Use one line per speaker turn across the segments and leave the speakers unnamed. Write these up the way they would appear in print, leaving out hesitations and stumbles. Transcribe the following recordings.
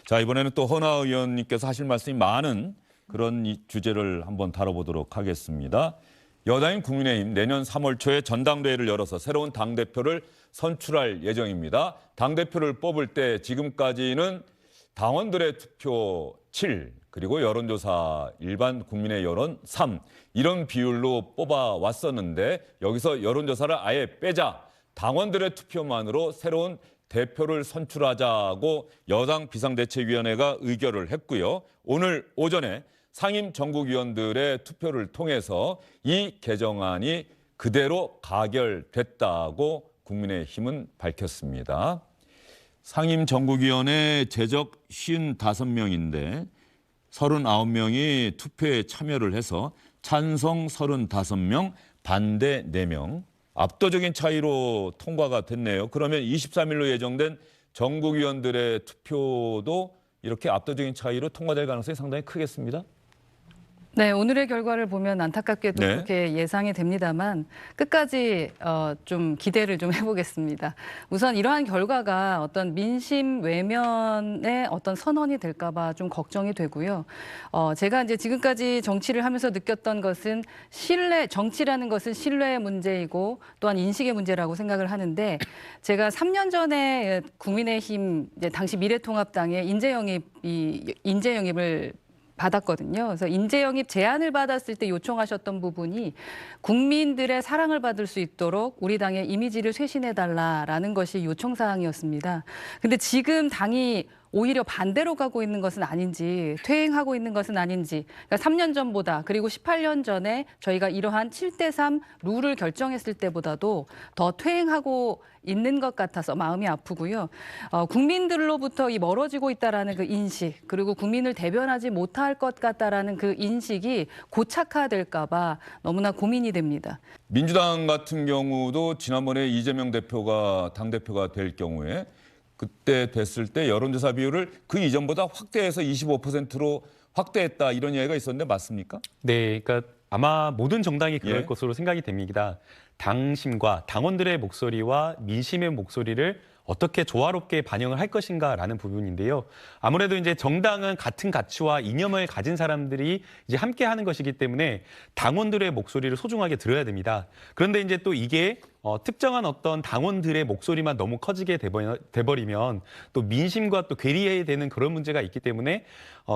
자, 이번에는 또 허나 의원님께서 하실 말씀이 많은 그런 이 주제를 한번 다뤄보도록 하겠습니다. 여당인 국민의힘 내년 3월 초에 전당대회를 열어서 새로운 당대표를 선출할 예정입니다. 당대표를 뽑을 때 지금까지는 당원들의 투표 7, 그리고 여론조사 일반 국민의 여론 3 이런 비율로 뽑아왔었는데 여기서 여론조사를 아예 빼자, 당원들의 투표만으로 새로운 대표를 선출하자고 여당 비상대책위원회가 의결을 했고요. 오늘 오전에 상임 전국위원들의 투표를 통해서 이 개정안이 그대로 가결됐다고 국민의힘은 밝혔습니다. 상임 전국위원회 제적 55명인데 39명이 투표에 참여를 해서 찬성 35명, 반대 4명. 압도적인 차이로 통과가 됐네요. 그러면 23일로 예정된 전국위원들의 투표도 이렇게 압도적인 차이로 통과될 가능성이 상당히 크겠습니다.
네, 오늘의 결과를 보면 안타깝게도
네.
그렇게 예상이 됩니다만 끝까지 좀 기대를 좀 해보겠습니다. 우선 이러한 결과가 어떤 민심 외면의 어떤 선언이 될까 봐 좀 걱정이 되고요. 제가 이제 지금까지 정치를 하면서 느꼈던 것은 정치라는 것은 신뢰의 문제이고 또한 인식의 문제라고 생각을 하는데 제가 3년 전에 국민의힘 이제 당시 미래통합당의 인재영입을 받았거든요. 그래서 인재영입 제안을 받았을 때 요청하셨던 부분이 국민들의 사랑을 받을 수 있도록 우리 당의 이미지를 쇄신해달라라는 것이 요청사항이었습니다. 근데 지금 당이 오히려 반대로 가고 있는 것은 아닌지, 퇴행하고 있는 것은 아닌지, 그러니까 3년 전보다 그리고 18년 전에 저희가 이러한 7대3 룰을 결정했을 때보다도 더 퇴행하고 있는 것 같아서 마음이 아프고요. 국민들로부터 이 멀어지고 있다라는 그 인식, 그리고 국민을 대변하지 못할 것 같다라는 그 인식이 고착화될까 봐 너무나 고민이 됩니다.
민주당 같은 경우도 지난번에 이재명 대표가 당대표가 될 경우에 그때 됐을 때 여론조사 비율을 그 이전보다 확대해서 25%로 확대했다 이런 이야기가 있었는데 맞습니까?
네, 그러니까 아마 모든 정당이 그럴
예.
것으로 생각이 됩니다. 당심과 당원들의 목소리와 민심의 목소리를 어떻게 조화롭게 반영을 할 것인가라는 부분인데요. 아무래도 이제 정당은 같은 가치와 이념을 가진 사람들이 이제 함께 하는 것이기 때문에 당원들의 목소리를 소중하게 들어야 됩니다. 그런데 이제 또 이게 특정한 어떤 당원들의 목소리만 너무 커지게 돼버리면 또 민심과 또 괴리해야 되는 그런 문제가 있기 때문에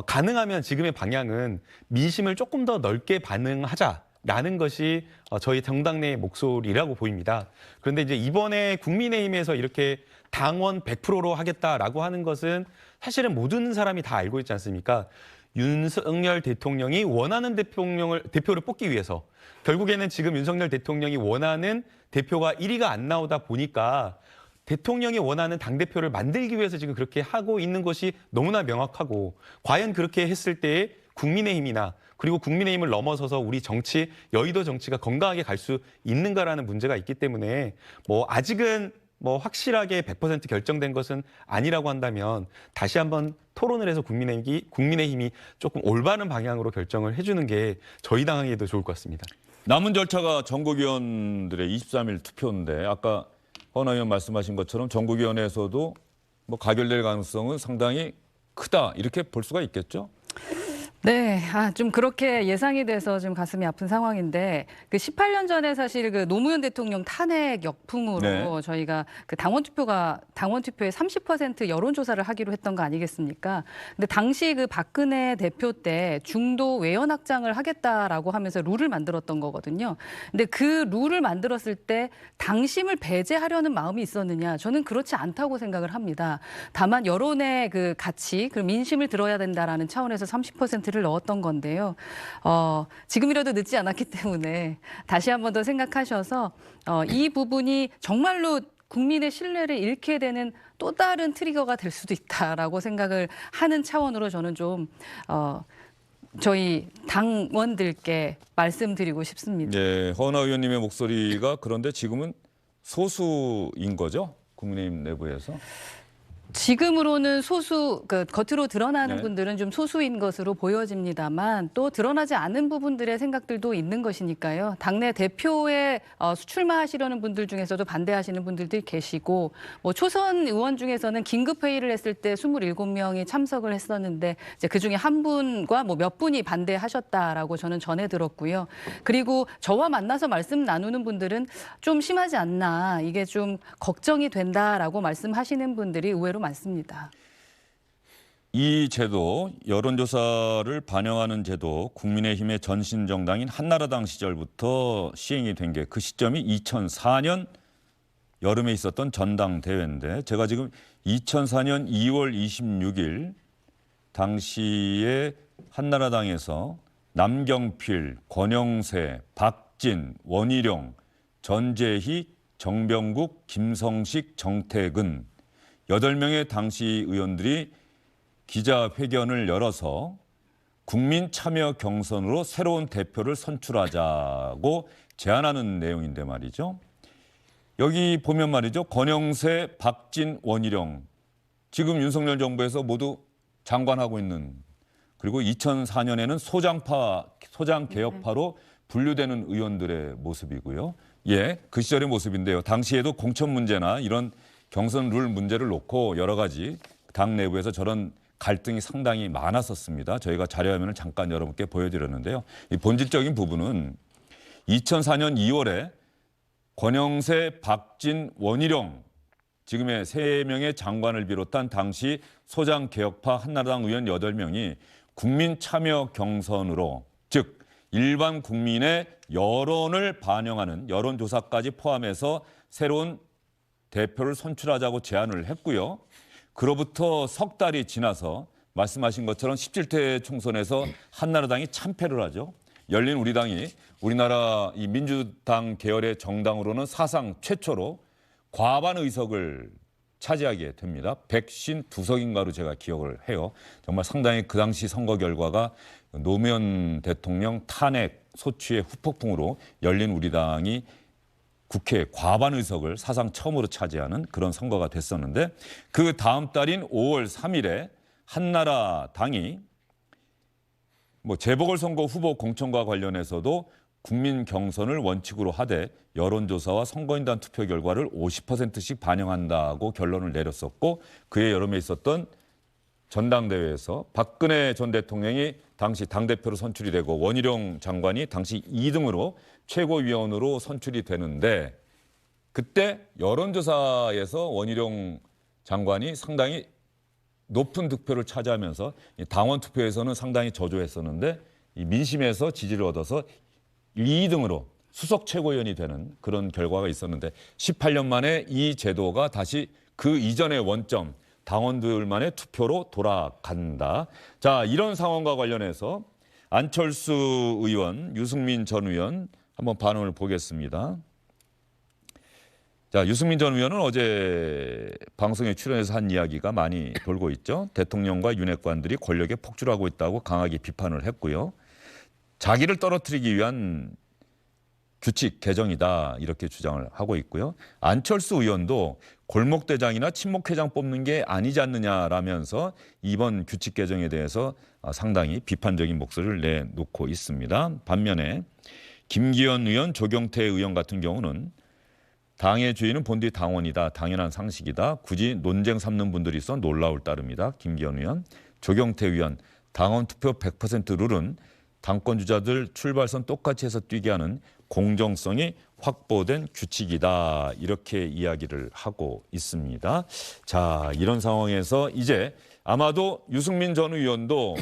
가능하면 지금의 방향은 민심을 조금 더 넓게 반응하자라는 것이 저희 정당 내의 목소리라고 보입니다. 그런데 이제 이번에 국민의힘에서 이렇게 당원 100%로 하겠다라고 하는 것은 사실은 모든 사람이 다 알고 있지 않습니까? 윤석열 대통령이 원하는 대표를 뽑기 위해서 결국에는 지금 윤석열 대통령이 원하는 대표가 1위가 안 나오다 보니까 대통령이 원하는 당대표를 만들기 위해서 지금 그렇게 하고 있는 것이 너무나 명확하고 과연 그렇게 했을 때에 국민의힘이나 그리고 국민의힘을 넘어서서 우리 정치, 여의도 정치가 건강하게 갈 수 있는가라는 문제가 있기 때문에 아직은 확실하게 100% 결정된 것은 아니라고 한다면 다시 한번 토론을 해서 국민의힘이 조금 올바른 방향으로 결정을 해주는 게 저희 당에도 좋을 것 같습니다.
남은 절차가 전국위원들의 23일 투표인데 아까 허나 의원 말씀하신 것처럼 전국위원회에서도 가결될 가능성은 상당히 크다 이렇게 볼 수가 있겠죠?
네, 좀 그렇게 예상이 돼서 좀 가슴이 아픈 상황인데 그 18년 전에 사실 그 노무현 대통령 탄핵 역풍으로
네.
저희가 그 당원 투표의 30% 여론조사를 하기로 했던 거 아니겠습니까? 근데 당시 그 박근혜 대표 때 중도 외연 확장을 하겠다라고 하면서 룰을 만들었던 거거든요. 근데 그 룰을 만들었을 때 당심을 배제하려는 마음이 있었느냐? 저는 그렇지 않다고 생각을 합니다. 다만 여론의 그 가치, 그 민심을 들어야 된다라는 차원에서 30%를 넣었던 건데요. 지금이라도 늦지 않았기 때문에 다시 한 번 더 생각하셔서 이 부분이 정말로 국민의 신뢰를 잃게 되는 또 다른 트리거가 될 수도 있다라고 생각을 하는 차원으로 저는 좀 저희 당원들께 말씀드리고 싶습니다.
네, 허나 의원님의 목소리가 그런데 지금은 소수인 거죠? 국민의힘 내부에서?
지금으로는 소수, 겉으로 드러나는
네.
분들은 좀 소수인 것으로 보여집니다만 또 드러나지 않은 부분들의 생각들도 있는 것이니까요. 당내 대표에 출마하시려는 분들 중에서도 반대하시는 분들도 계시고, 뭐 초선 의원 중에서는 긴급 회의를 했을 때 27명이 참석을 했었는데 이제 그 중에 한 분과 뭐 몇 분이 반대하셨다라고 저는 전해 들었고요. 그리고 저와 만나서 말씀 나누는 분들은 좀 심하지 않나, 이게 좀 걱정이 된다라고 말씀하시는 분들이 의외로 많습니다.
이 제도, 여론조사를 반영하는 제도, 국민의힘의 전신 정당인 한나라당 시절부터 시행이 된 게 그 시점이 2004년 여름에 있었던 전당대회인데, 제가 지금 2004년 2월 26일 당시에 한나라당에서 남경필, 권영세, 박진, 원희룡, 전재희, 정병국, 김성식, 정태근 8명의 당시 의원들이 기자회견을 열어서 국민 참여 경선으로 새로운 대표를 선출하자고 제안하는 내용인데 말이죠. 여기 보면 말이죠. 권영세, 박진, 원희룡 지금 윤석열 정부에서 모두 장관하고 있는, 그리고 2004년에는 소장개혁파로 분류되는 의원들의 모습이고요. 예, 그 시절의 모습인데요. 당시에도 공천 문제나 이런 경선 룰 문제를 놓고 여러 가지 당 내부에서 저런 갈등이 상당히 많았었습니다. 저희가 자료화면을 잠깐 여러분께 보여드렸는데요. 이 본질적인 부분은 2004년 2월에 권영세, 박진, 원희룡 지금의 3명의 장관을 비롯한 당시 소장개혁파 한나라당 의원 8명이 국민 참여 경선으로, 즉 일반 국민의 여론을 반영하는 여론조사까지 포함해서 새로운 대표를 선출하자고 제안을 했고요. 그로부터 석 달이 지나서 말씀하신 것처럼 17대 총선에서 한나라당이 참패를 하죠. 열린 우리당이 우리나라 이 민주당 계열의 정당으로는 사상 최초로 과반 의석을 차지하게 됩니다. 152석인가로 제가 기억을 해요. 정말 상당히 그 당시 선거 결과가 노무현 대통령 탄핵 소추의 후폭풍으로 열린 우리당이 국회 과반 의석을 사상 처음으로 차지하는 그런 선거가 됐었는데, 그 다음 달인 5월 3일에 한나라당이 뭐 재보궐선거 후보 공천과 관련해서도 국민 경선을 원칙으로 하되 여론조사와 선거인단 투표 결과를 50%씩 반영한다고 결론을 내렸었고, 그해 여름에 있었던 전당대회에서 박근혜 전 대통령이 당시 당대표로 선출이 되고 원희룡 장관이 당시 2등으로 최고위원으로 선출이 되는데, 그때 여론조사에서 원희룡 장관이 상당히 높은 득표를 차지하면서 당원 투표에서는 상당히 저조했었는데 이 민심에서 지지를 얻어서 2등으로 수석 최고위원이 되는 그런 결과가 있었는데, 18년 만에 이 제도가 다시 그 이전의 원점 당원들만의 투표로 돌아간다. 자, 이런 상황과 관련해서 안철수 의원, 유승민 전 의원 한번 반응을 보겠습니다. 자, 유승민 전 의원은 어제 방송에 출연해서 한 이야기가 많이 돌고 있죠. 대통령과 윤핵관들이 권력에 폭주하고 있다고 강하게 비판을 했고요. 자기를 떨어뜨리기 위한 규칙 개정이다 이렇게 주장을 하고 있고요. 안철수 의원도 골목대장이나 친목회장 뽑는 게 아니지 않느냐라면서 이번 규칙 개정에 대해서 상당히 비판적인 목소리를 내놓고 있습니다. 반면에 김기현 의원, 조경태 의원 같은 경우는 당의 주인은 본디 당원이다. 당연한 상식이다. 굳이 논쟁 삼는 분들이 있어 놀라울 따름이다. 김기현 의원, 조경태 의원, 당원 투표 100% 룰은 당권 주자들 출발선 똑같이 해서 뛰게 하는 공정성이 확보된 규칙이다. 이렇게 이야기를 하고 있습니다. 자, 이런 상황에서 이제 아마도 유승민 전 의원도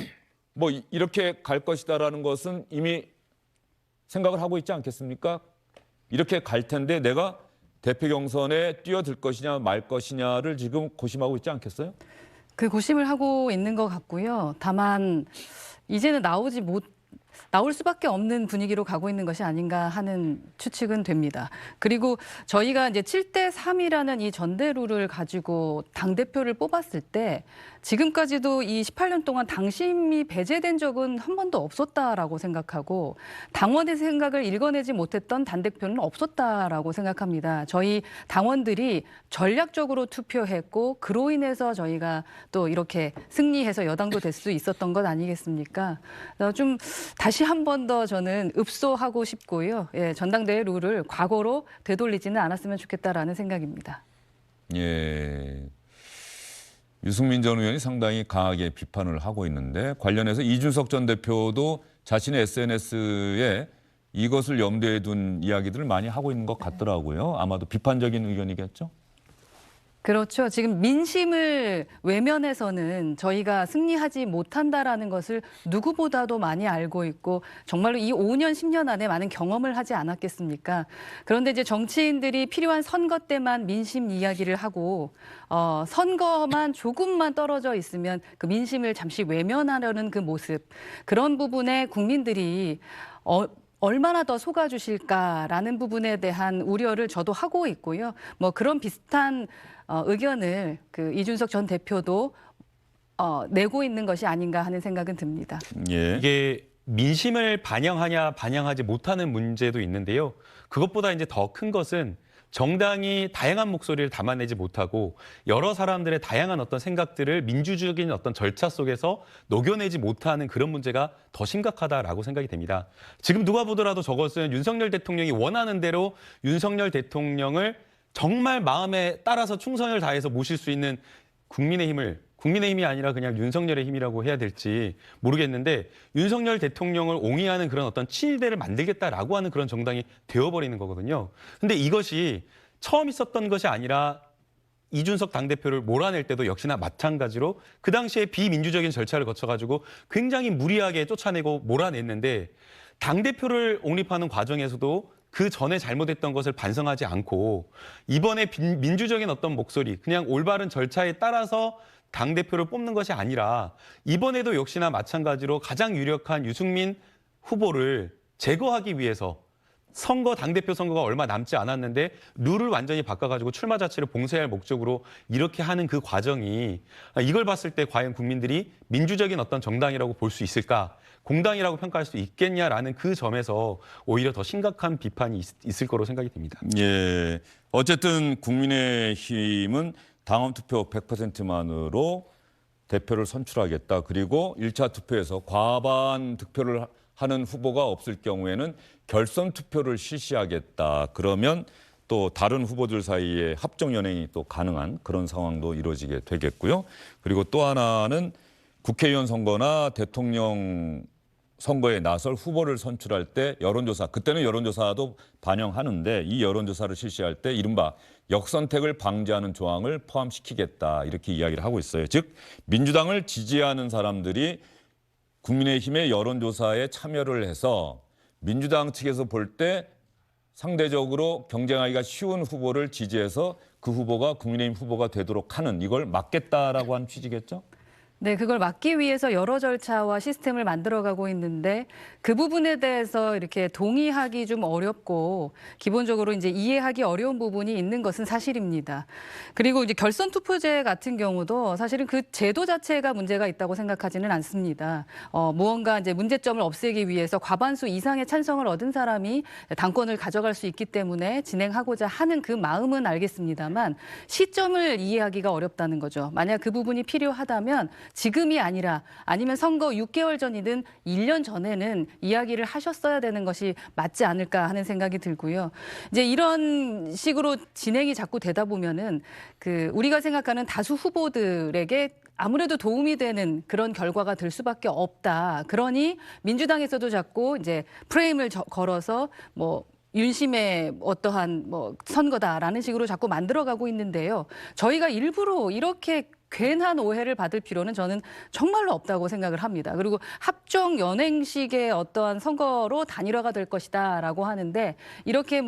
뭐 이렇게 갈 것이다라는 것은 이미 생각을 하고 있지 않겠습니까? 이렇게 갈 텐데 내가 대표 경선에 뛰어들 것이냐 말 것이냐를 지금 고심하고 있지 않겠어요?
그 고심을 하고 있는 것 같고요. 다만 이제는 나올 수밖에 없는 분위기로 가고 있는 것이 아닌가 하는 추측은 됩니다. 그리고 저희가 이제 7대 3이라는 이 전대룰을 가지고 당대표를 뽑았을 때 지금까지도 이 18년 동안 당심이 배제된 적은 한 번도 없었다라고 생각하고 당원의 생각을 읽어내지 못했던 당대표는 없었다라고 생각합니다. 저희 당원들이 전략적으로 투표했고 그로 인해서 저희가 또 이렇게 승리해서 여당도 될 수 있었던 것 아니겠습니까? 좀 다시 한 번 더 저는 읍소하고 싶고요. 예, 전당대회 룰을 과거로 되돌리지는 않았으면 좋겠다라는 생각입니다.
예. 유승민 전 의원이 상당히 강하게 비판을 하고 있는데 관련해서 이준석 전 대표도 자신의 SNS에 이것을 염두에 둔 이야기들을 많이 하고 있는 것 같더라고요. 아마도 비판적인 의견이겠죠?
그렇죠. 지금 민심을 외면해서는 저희가 승리하지 못한다라는 것을 누구보다도 많이 알고 있고 정말로 이 5년, 10년 안에 많은 경험을 하지 않았겠습니까? 그런데 이제 정치인들이 필요한 선거 때만 민심 이야기를 하고 선거만 조금만 떨어져 있으면 그 민심을 잠시 외면하려는 그 모습, 그런 부분에 국민들이 얼마나 더 속아주실까라는 부분에 대한 우려를 저도 하고 있고요. 뭐 그런 비슷한 의견을 그 이준석 전 대표도 내고 있는 것이 아닌가 하는 생각은 듭니다.
예.
이게 민심을 반영하냐 반영하지 못하는 문제도 있는데요. 그것보다 이제 더 큰 것은 정당이 다양한 목소리를 담아내지 못하고 여러 사람들의 다양한 어떤 생각들을 민주적인 어떤 절차 속에서 녹여내지 못하는 그런 문제가 더 심각하다라고 생각이 됩니다. 지금 누가 보더라도 저것은 윤석열 대통령이 원하는 대로 윤석열 대통령을 정말 마음에 따라서 충성을 다해서 모실 수 있는 국민의힘이 아니라 그냥 윤석열의 힘이라고 해야 될지 모르겠는데 윤석열 대통령을 옹이하는 그런 어떤 친일대를 만들겠다라고 하는 그런 정당이 되어버리는 거거든요. 근데 이것이 처음 있었던 것이 아니라 이준석 당대표를 몰아낼 때도 역시나 마찬가지로 그 당시에 비민주적인 절차를 거쳐가지고 굉장히 무리하게 쫓아내고 몰아냈는데 당대표를 옹립하는 과정에서도 그 전에 잘못했던 것을 반성하지 않고 이번에 민주적인 어떤 목소리, 그냥 올바른 절차에 따라서 당대표를 뽑는 것이 아니라 이번에도 역시나 마찬가지로 가장 유력한 유승민 후보를 제거하기 위해서 당대표 선거가 얼마 남지 않았는데 룰을 완전히 바꿔가지고 출마 자체를 봉쇄할 목적으로 이렇게 하는 그 과정이 이걸 봤을 때 과연 국민들이 민주적인 어떤 정당이라고 볼 수 있을까? 공당이라고 평가할 수 있겠냐라는 그 점에서 오히려 더 심각한 비판이 있을 거로 생각이 됩니다.
예. 어쨌든 국민의힘은 당원 투표 100%만으로 대표를 선출하겠다. 그리고 1차 투표에서 과반 득표를 하는 후보가 없을 경우에는 결선 투표를 실시하겠다. 그러면 또 다른 후보들 사이에 합종 연행이 또 가능한 그런 상황도 이루어지게 되겠고요. 그리고 또 하나는 국회의원 선거나 대통령 선거에 나설 후보를 선출할 때 여론조사, 그때는 여론조사도 반영하는데 이 여론조사를 실시할 때 이른바 역선택을 방지하는 조항을 포함시키겠다 이렇게 이야기를 하고 있어요. 즉 민주당을 지지하는 사람들이 국민의힘의 여론조사에 참여를 해서 민주당 측에서 볼 때 상대적으로 경쟁하기가 쉬운 후보를 지지해서 그 후보가 국민의힘 후보가 되도록 하는 이걸 막겠다라고 하는 취지겠죠?
네, 그걸 막기 위해서 여러 절차와 시스템을 만들어가고 있는데 그 부분에 대해서 이렇게 동의하기 좀 어렵고 기본적으로 이제 이해하기 어려운 부분이 있는 것은 사실입니다. 그리고 이제 결선 투표제 같은 경우도 사실은 그 제도 자체가 문제가 있다고 생각하지는 않습니다. 무언가 이제 문제점을 없애기 위해서 과반수 이상의 찬성을 얻은 사람이 당권을 가져갈 수 있기 때문에 진행하고자 하는 그 마음은 알겠습니다만 시점을 이해하기가 어렵다는 거죠. 만약 그 부분이 필요하다면 지금이 아니라 아니면 선거 6개월 전이든 1년 전에는 이야기를 하셨어야 되는 것이 맞지 않을까 하는 생각이 들고요. 이제 이런 식으로 진행이 자꾸 되다 보면은 우리가 생각하는 다수 후보들에게 아무래도 도움이 되는 그런 결과가 될 수밖에 없다. 그러니 민주당에서도 자꾸 이제 프레임을 걸어서 윤심의 어떠한 선거다라는 식으로 자꾸 만들어가고 있는데요. 저희가 일부러 이렇게 괜한 오해를 받을 필요는 저는 정말로 없다고 생각을 합니다. 그리고 합종 연행식의 어떠한 선거로 단일화가 될 것이다라고 하는데 이렇게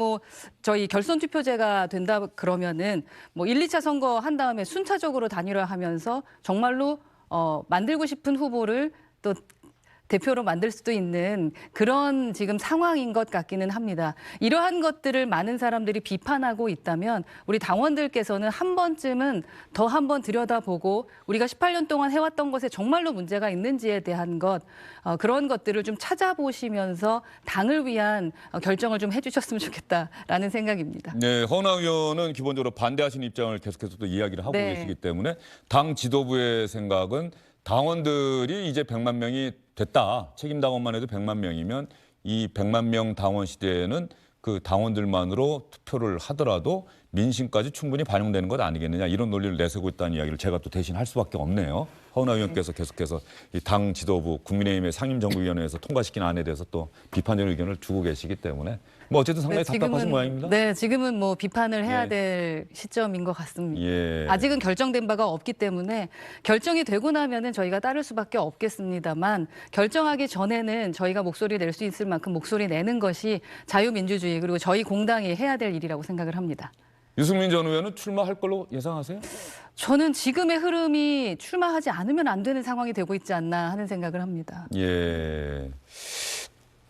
저희 결선 투표제가 된다 그러면은 1, 2차 선거 한 다음에 순차적으로 단일화하면서 정말로 만들고 싶은 후보를 또 대표로 만들 수도 있는 그런 지금 상황인 것 같기는 합니다. 이러한 것들을 많은 사람들이 비판하고 있다면 우리 당원들께서는 한 번쯤은 더 한 번 들여다보고 우리가 18년 동안 해왔던 것에 정말로 문제가 있는지에 대한 그런 것들을 좀 찾아보시면서 당을 위한 결정을 좀 해주셨으면 좋겠다라는 생각입니다.
네, 허은하 의원은 기본적으로 반대하시는 입장을 계속해서 또 이야기를 하고
네.
계시기 때문에 당 지도부의 생각은 당원들이 이제 100만 명이 됐다. 책임 당원만 해도 100만 명이면 이 100만 명 당원 시대에는 그 당원들만으로 투표를 하더라도 민심까지 충분히 반영되는 것 아니겠느냐 이런 논리를 내세우고 있다는 이야기를 제가 또 대신 할 수밖에 없네요. 허은하 의원께서 계속해서 이 당 지도부 국민의힘의 상임정부위원회에서 통과시킨 안에 대해서 또 비판적인 의견을 주고 계시기 때문에 뭐 어쨌든 상당히 답답하신 모양입니다.
네, 지금은 뭐 비판을 해야
예.
될 시점인 것 같습니다.
예.
아직은 결정된 바가 없기 때문에 결정이 되고 나면은 저희가 따를 수밖에 없겠습니다만 결정하기 전에는 저희가 목소리 낼 수 있을 만큼 목소리 내는 것이 자유민주주의 그리고 저희 공당이 해야 될 일이라고 생각을 합니다.
유승민 전 의원은 출마할 걸로 예상하세요?
저는 지금의 흐름이 출마하지 않으면 안 되는 상황이 되고 있지 않나 하는 생각을 합니다.
예.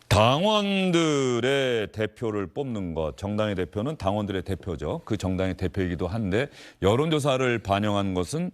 당원들의 대표를 뽑는 것, 정당의 대표는 당원들의 대표죠. 그 정당의 대표이기도 한데 여론조사를 반영한 것은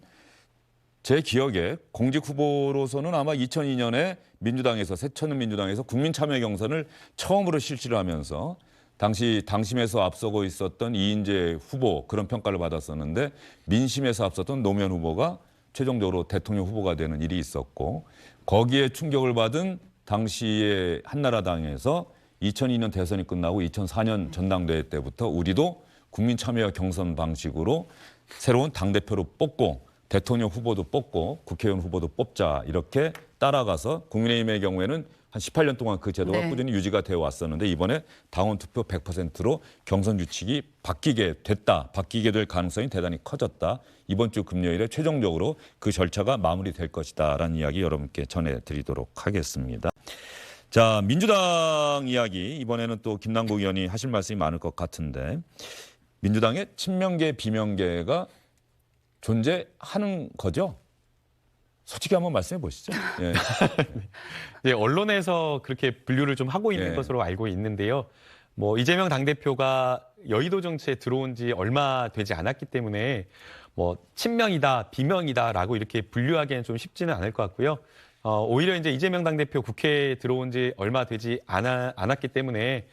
제 기억에 공직 후보로서는 아마 2002년에 민주당에서 새천년 민주당에서 국민참여 경선을 처음으로 실시를 하면서 당시 당심에서 앞서고 있었던 이인재 후보 그런 평가를 받았었는데 민심에서 앞섰던 노무현 후보가 최종적으로 대통령 후보가 되는 일이 있었고 거기에 충격을 받은 당시에 한나라당에서 2002년 대선이 끝나고 2004년 전당대회 때부터 우리도 국민참여 경선 방식으로 새로운 당대표로 뽑고 대통령 후보도 뽑고 국회의원 후보도 뽑자 이렇게 따라가서 국민의힘의 경우에는 한 18년 동안 그 제도가
네.
꾸준히 유지가 되어 왔었는데 이번에 당원 투표 100%로 경선 규칙이 바뀌게 됐다. 바뀌게 될 가능성이 대단히 커졌다. 이번 주 금요일에 최종적으로 그 절차가 마무리될 것이다라는 이야기 여러분께 전해드리도록 하겠습니다. 자, 민주당 이야기 이번에는 또 김남국 의원이 하실 말씀이 많을 것 같은데 민주당의 친명계, 비명계가 존재하는 거죠? 솔직히 한번 말씀해 보시죠. 예.
네, 언론에서 그렇게 분류를 좀 하고 있는
예.
것으로 알고 있는데요. 뭐 이재명 당대표가 여의도 정치에 들어온 지 얼마 되지 않았기 때문에 뭐 친명이다, 비명이다라고 이렇게 분류하기에는 좀 쉽지는 않을 것 같고요. 오히려 이제 이재명 당대표 국회에 들어온 지 얼마 되지 않았기 때문에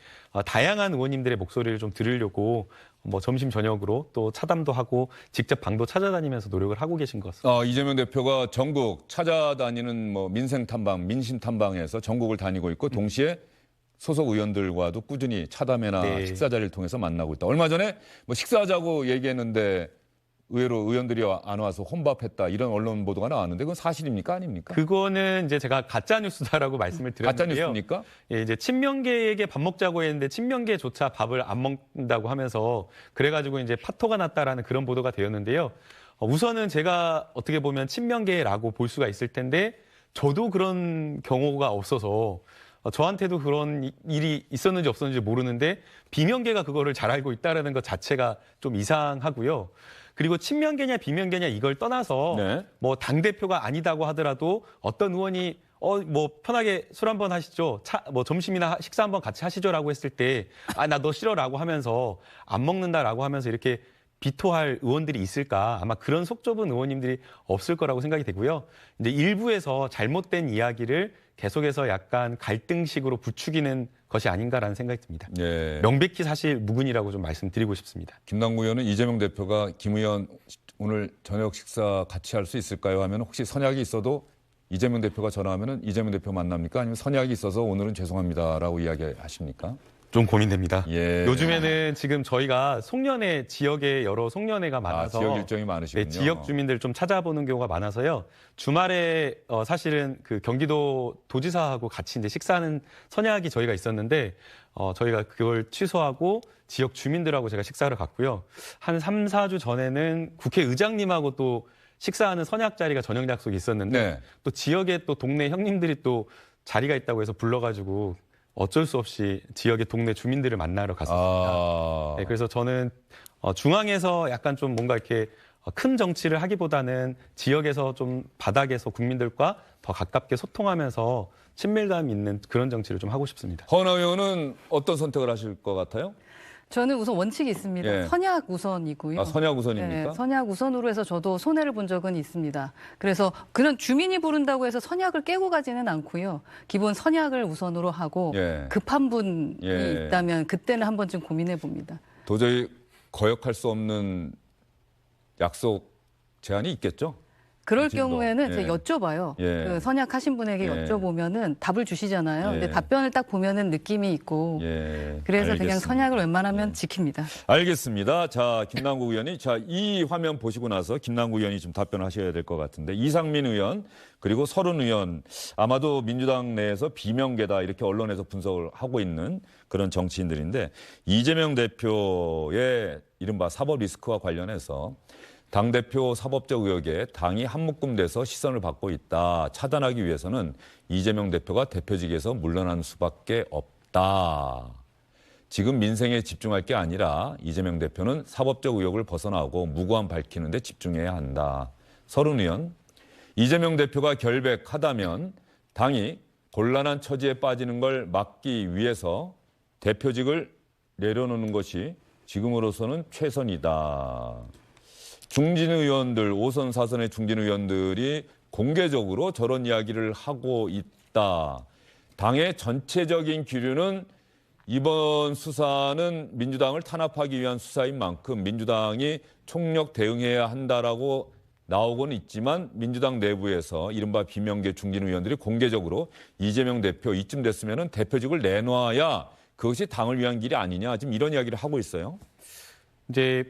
다양한 의원님들의 목소리를 좀 들으려고 뭐 점심 저녁으로 또 차담도 하고 직접 방도 찾아다니면서 노력을 하고 계신 것 같습니다.
이재명 대표가 전국 찾아다니는 뭐 민생 탐방, 민심 탐방에서 전국을 다니고 있고 동시에 소속 의원들과도 꾸준히 차담회나
네.
식사 자리를 통해서 만나고 있다. 얼마 전에 뭐 식사하자고 얘기했는데 의외로 의원들이 안 와서 혼밥했다 이런 언론 보도가 나왔는데 그건 사실입니까 아닙니까?
그거는 이제 제가 가짜 뉴스다라고 말씀을
가짜
드렸는데요.
뉴스입니까?
예, 이제 친명계에게 밥 먹자고 했는데 친명계조차 밥을 안 먹는다고 하면서 그래가지고 이제 파토가 났다라는 그런 보도가 되었는데요. 우선은 제가 어떻게 보면 친명계라고 볼 수가 있을 텐데 저도 그런 경우가 없어서 저한테도 그런 일이 있었는지 없었는지 모르는데 비명계가 그거를 잘 알고 있다라는 것 자체가 좀 이상하고요. 그리고 친명계냐 비명계냐 이걸 떠나서
네.
뭐 당대표가 아니다고 하더라도 어떤 의원이 뭐 편하게 술 한번 하시죠. 뭐 점심이나 식사 한번 같이 하시죠라고 했을 때 나 너 싫어라고 하면서 안 먹는다라고 하면서 이렇게 비토할 의원들이 있을까? 아마 그런 속 좁은 의원님들이 없을 거라고 생각이 되고요. 이제 일부에서 잘못된 이야기를 계속해서 약간 갈등식으로 부추기는 것이 아닌가라는 생각이 듭니다.
예.
명백히 사실 무근이라고 좀 말씀드리고 싶습니다.
김남국 의원은 이재명 대표가 김 의원 오늘 저녁 식사 같이 할 수 있을까요? 하면 혹시 선약이 있어도 이재명 대표가 전화하면 이재명 대표 만납니까? 아니면 선약이 있어서 오늘은 죄송합니다라고 이야기하십니까?
좀 고민됩니다.
예.
요즘에는 지금 저희가 송년회 지역에 여러 송년회가 많아서
지역 일정이 많으시군요.
네, 지역 주민들 좀 찾아보는 경우가 많아서요. 주말에 사실은 그 경기도 도지사하고 같이 이제 식사하는 선약이 저희가 있었는데 저희가 그걸 취소하고 지역 주민들하고 제가 식사를 갔고요. 한 3, 4주 전에는 국회의장님하고 또 식사하는 선약 자리가 저녁 약속이 있었는데
네.
또 지역에 또 동네 형님들이 또 자리가 있다고 해서 불러가지고 어쩔 수 없이 지역의 동네 주민들을 만나러 갔었습니다. 네, 그래서 저는 중앙에서 약간 좀 뭔가 이렇게 큰 정치를 하기보다는 지역에서 좀 바닥에서 국민들과 더 가깝게 소통하면서 친밀감 있는 그런 정치를 좀 하고 싶습니다.
허은하 의원은 어떤 선택을 하실 것 같아요?
저는 우선 원칙이 있습니다.
예.
선약 우선이고요.
아, 선약 우선입니까?
네, 선약 우선으로 해서 저도 손해를 본 적은 있습니다. 그래서 그런 주민이 부른다고 해서 선약을 깨고 가지는 않고요. 기본 선약을 우선으로 하고
예.
급한 분이
예.
있다면 그때는 한 번쯤 고민해 봅니다.
도저히 거역할 수 없는 약속 제한이 있겠죠?
그럴
지금도.
경우에는
예.
제가 여쭤봐요.
예.
그 선약하신 분에게
예.
여쭤보면은 답을 주시잖아요.
예.
근데 답변을 딱 보면은 느낌이 있고
예.
그래서 그냥
알겠습니다.
선약을 웬만하면 지킵니다.
알겠습니다. 자, 김남국 의원이 이 화면 보시고 나서 김남국 의원이 좀 답변하셔야 될 것 같은데 이상민 의원 그리고 서른 의원 아마도 민주당 내에서 비명계다 이렇게 언론에서 분석을 하고 있는 그런 정치인들인데 이재명 대표의 이른바 사법 리스크와 관련해서 당대표 사법적 의혹에 당이 한묶음돼서 시선을 받고 있다. 차단하기 위해서는 이재명 대표가 대표직에서 물러나는 수밖에 없다. 지금 민생에 집중할 게 아니라 이재명 대표는 사법적 의혹을 벗어나고 무고함 밝히는 데 집중해야 한다. 서른 의원, 이재명 대표가 결백하다면 당이 곤란한 처지에 빠지는 걸 막기 위해서 대표직을 내려놓는 것이 지금으로서는 최선이다. 중진 의원들, 5선, 4선의 중진 의원들이 공개적으로 저런 이야기를 하고 있다. 당의 전체적인 기류는 이번 수사는 민주당을 탄압하기 위한 수사인 만큼 민주당이 총력 대응해야 한다라고 나오고는 있지만 민주당 내부에서 이른바 비명계 중진 의원들이 공개적으로 이재명 대표 이쯤 됐으면 대표직을 내놔야 그것이 당을 위한 길이 아니냐 지금 이런 이야기를 하고 있어요.
이제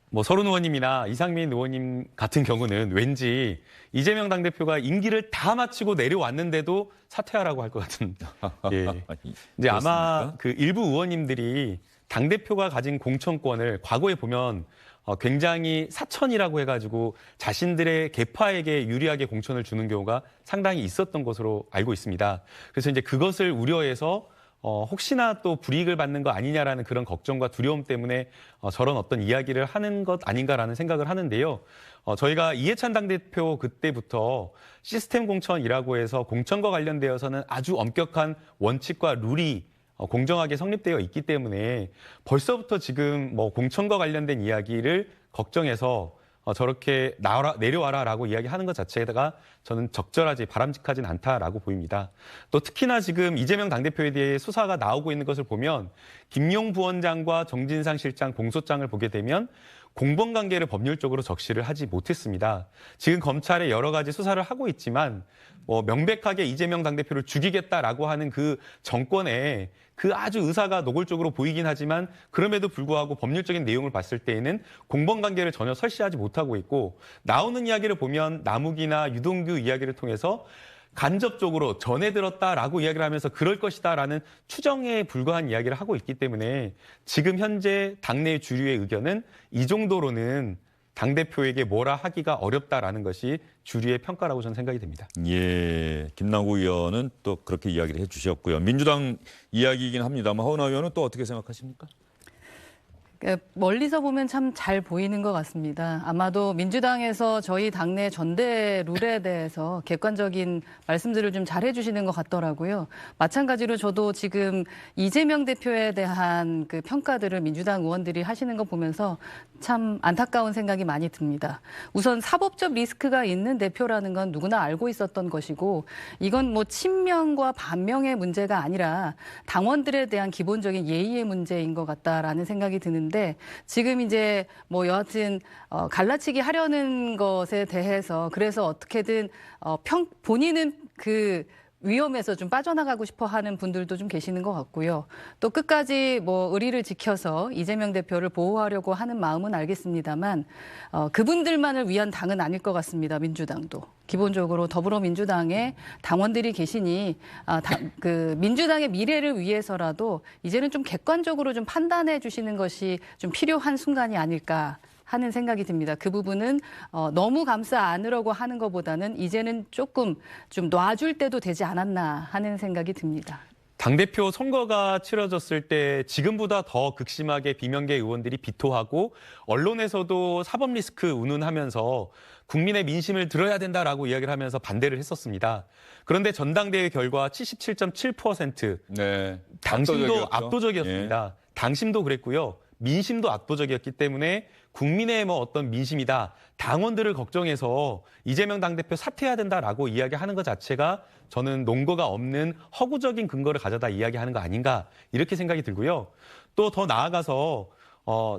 뭐 서른 의원님이나 이상민 의원님 같은 경우는 왠지 이재명 당대표가 임기를 다 마치고 내려왔는데도 사퇴하라고 할 것 같은. 예. 이제 아마 그 일부 의원님들이 당대표가 가진 공천권을 과거에 보면 굉장히 사천이라고 해가지고 자신들의 계파에게 유리하게 공천을 주는 경우가 상당히 있었던 것으로 알고 있습니다. 그래서 이제 그것을 우려해서 혹시나 또 불이익을 받는 거 아니냐라는 그런 걱정과 두려움 때문에 저런 어떤 이야기를 하는 것 아닌가라는 생각을 하는데요. 저희가 이해찬 당대표 그때부터 시스템 공천이라고 해서 공천과 관련되어서는 아주 엄격한 원칙과 룰이 공정하게 성립되어 있기 때문에 벌써부터 지금 뭐 공천과 관련된 이야기를 걱정해서 저렇게 내려와라라고 이야기하는 것 자체가 저는 적절하지 바람직하진 않다라고 보입니다. 또 특히나 지금 이재명 당대표에 대해 수사가 나오고 있는 것을 보면 김용 부원장과 정진상 실장 공소장을 보게 되면 공범관계를 법률적으로 적시를 하지 못했습니다. 지금 검찰에 여러 가지 수사를 하고 있지만 명백하게 이재명 당대표를 죽이겠다라고 하는 그 정권에 그 아주 의사가 노골적으로 보이긴 하지만 그럼에도 불구하고 법률적인 내용을 봤을 때에는 공범관계를 전혀 설시하지 못하고 있고 나오는 이야기를 보면 남욱이나 유동규 이야기를 통해서 간접적으로 전해 들었다라고 이야기를 하면서 그럴 것이다라는 추정에 불과한 이야기를 하고 있기 때문에 지금 현재 당내 주류의 의견은 이 정도로는 당대표에게 뭐라 하기가 어렵다라는 것이 주류의 평가라고 저는 생각이 됩니다.
예, 김남국 의원은 또 그렇게 이야기를 해주셨고요. 민주당 이야기이긴 합니다만 허은하 의원은 또 어떻게 생각하십니까?
멀리서 보면 참 잘 보이는 것 같습니다. 아마도 민주당에서 저희 당내 전대 룰에 대해서 객관적인 말씀들을 좀 잘 해주시는 것 같더라고요. 마찬가지로 저도 지금 이재명 대표에 대한 그 평가들을 민주당 의원들이 하시는 거 보면서 참 안타까운 생각이 많이 듭니다. 우선 사법적 리스크가 있는 대표라는 건 누구나 알고 있었던 것이고 이건 뭐 친명과 반명의 문제가 아니라 당원들에 대한 기본적인 예의의 문제인 것 같다라는 생각이 드는데 지금 이제 뭐 여하튼 갈라치기 하려는 것에 대해서 그래서 어떻게든 본인은 그 위험에서 좀 빠져나가고 싶어 하는 분들도 좀 계시는 것 같고요. 또 끝까지 뭐 의리를 지켜서 이재명 대표를 보호하려고 하는 마음은 알겠습니다만 그분들만을 위한 당은 아닐 것 같습니다. 민주당도. 기본적으로 더불어민주당에 당원들이 계시니 그 민주당의 미래를 위해서라도 이제는 좀 객관적으로 좀 판단해 주시는 것이 좀 필요한 순간이 아닐까 하는 생각이 듭니다. 그 부분은 너무 감싸 안으려고 하는 것보다는 이제는 조금 좀 놔줄 때도 되지 않았나 하는 생각이 듭니다.
당대표 선거가 치러졌을 때 지금보다 더 극심하게 비명계 의원들이 비토하고 언론에서도 사법 리스크 운운하면서 국민의 민심을 들어야 된다라고 이야기를 하면서 반대를 했었습니다. 그런데 전당대회 결과 77.7%,
네.
당심도
압도적이었죠.
압도적이었습니다. 당심도 그랬고요. 민심도 압도적이었기 때문에 국민의 뭐 어떤 민심이다. 당원들을 걱정해서 이재명 당대표 사퇴해야 된다라고 이야기하는 것 자체가 저는 논거가 없는 허구적인 근거를 가져다 이야기하는 거 아닌가 이렇게 생각이 들고요. 또 더 나아가서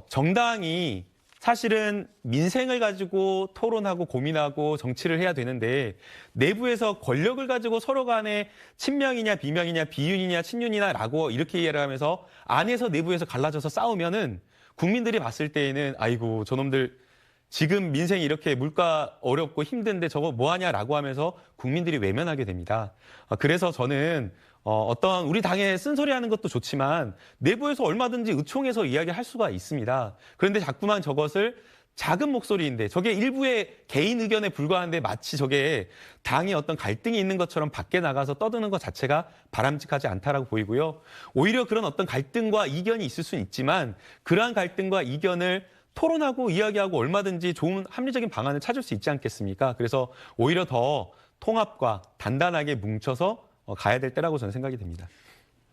정당이 사실은 민생을 가지고 토론하고 고민하고 정치를 해야 되는데 내부에서 권력을 가지고 서로 간에 친명이냐 비명이냐 비윤이냐 친윤이냐라고 이렇게 이해를 하면서 안에서 내부에서 갈라져서 싸우면은 국민들이 봤을 때에는 아이고 저놈들 지금 민생이 이렇게 물가 어렵고 힘든데 저거 뭐하냐라고 하면서 국민들이 외면하게 됩니다. 그래서 저는 어떤 우리 당에 쓴소리하는 것도 좋지만 내부에서 얼마든지 의총해서 이야기할 수가 있습니다. 그런데 자꾸만 저것을 작은 목소리인데 저게 일부의 개인 의견에 불과한데 마치 저게 당이 어떤 갈등이 있는 것처럼 밖에 나가서 떠드는 것 자체가 바람직하지 않다라고 보이고요. 오히려 그런 어떤 갈등과 이견이 있을 수는 있지만 그러한 갈등과 이견을 토론하고 이야기하고 얼마든지 좋은 합리적인 방안을 찾을 수 있지 않겠습니까? 그래서 오히려 더 통합과 단단하게 뭉쳐서 가야 될 때라고 저는 생각이 됩니다.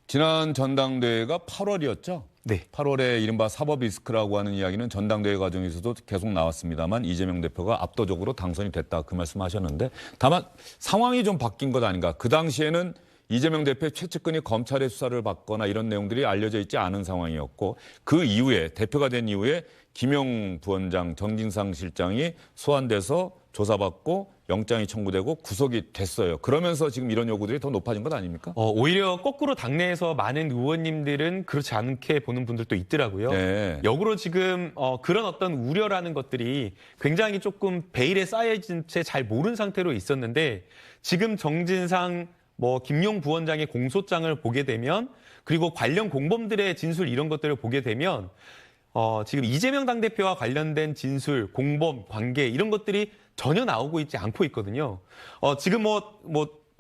지난 전당대회가 8월이었죠.
네.
8월에 이른바 사법 리스크라고 하는 이야기는 전당대회 과정에서도 계속 나왔습니다만 이재명 대표가 압도적으로 당선이 됐다 그 말씀하셨는데 다만 상황이 좀 바뀐 것 아닌가. 그 당시에는 이재명 대표의 최측근이 검찰의 수사를 받거나 이런 내용들이 알려져 있지 않은 상황이었고 그 이후에 대표가 된 이후에 김용 부원장, 정진상 실장이 소환돼서 조사받고 영장이 청구되고 구속이 됐어요. 그러면서 지금 이런 요구들이 더 높아진 것 아닙니까?
오히려 거꾸로 당내에서 많은 의원님들은 그렇지 않게 보는 분들도 있더라고요.
네.
역으로 지금 그런 어떤 우려라는 것들이 굉장히 조금 베일에 쌓여진 채 잘 모른 상태로 있었는데 지금 정진상 김용 부원장의 공소장을 보게 되면 그리고 관련 공범들의 진술 이런 것들을 보게 되면 지금 이재명 당대표와 관련된 진술, 공범, 관계 이런 것들이 전혀 나오고 있지 않고 있거든요. 지금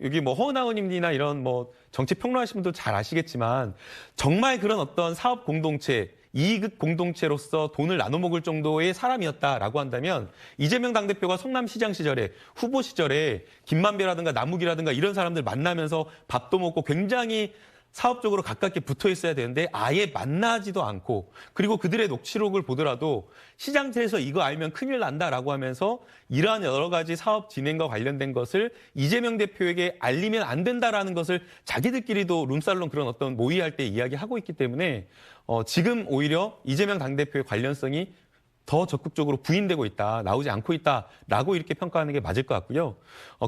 여기 허은하우님이나 이런 정치 평론하시는 분들 잘 아시겠지만 정말 그런 어떤 사업 공동체, 이익 공동체로서 돈을 나눠 먹을 정도의 사람이었다라고 한다면 이재명 당대표가 성남시장 시절에 후보 시절에 김만배라든가 남욱이라든가 이런 사람들 만나면서 밥도 먹고 굉장히 사업적으로 가깝게 붙어 있어야 되는데 아예 만나지도 않고 그리고 그들의 녹취록을 보더라도 시장에서 이거 알면 큰일 난다라고 하면서 이러한 여러 가지 사업 진행과 관련된 것을 이재명 대표에게 알리면 안 된다라는 것을 자기들끼리도 룸살롱 그런 어떤 모의할 때 이야기하고 있기 때문에 지금 오히려 이재명 당대표의 관련성이 더 적극적으로 부인되고 있다, 나오지 않고 있다라고 이렇게 평가하는 게 맞을 것 같고요.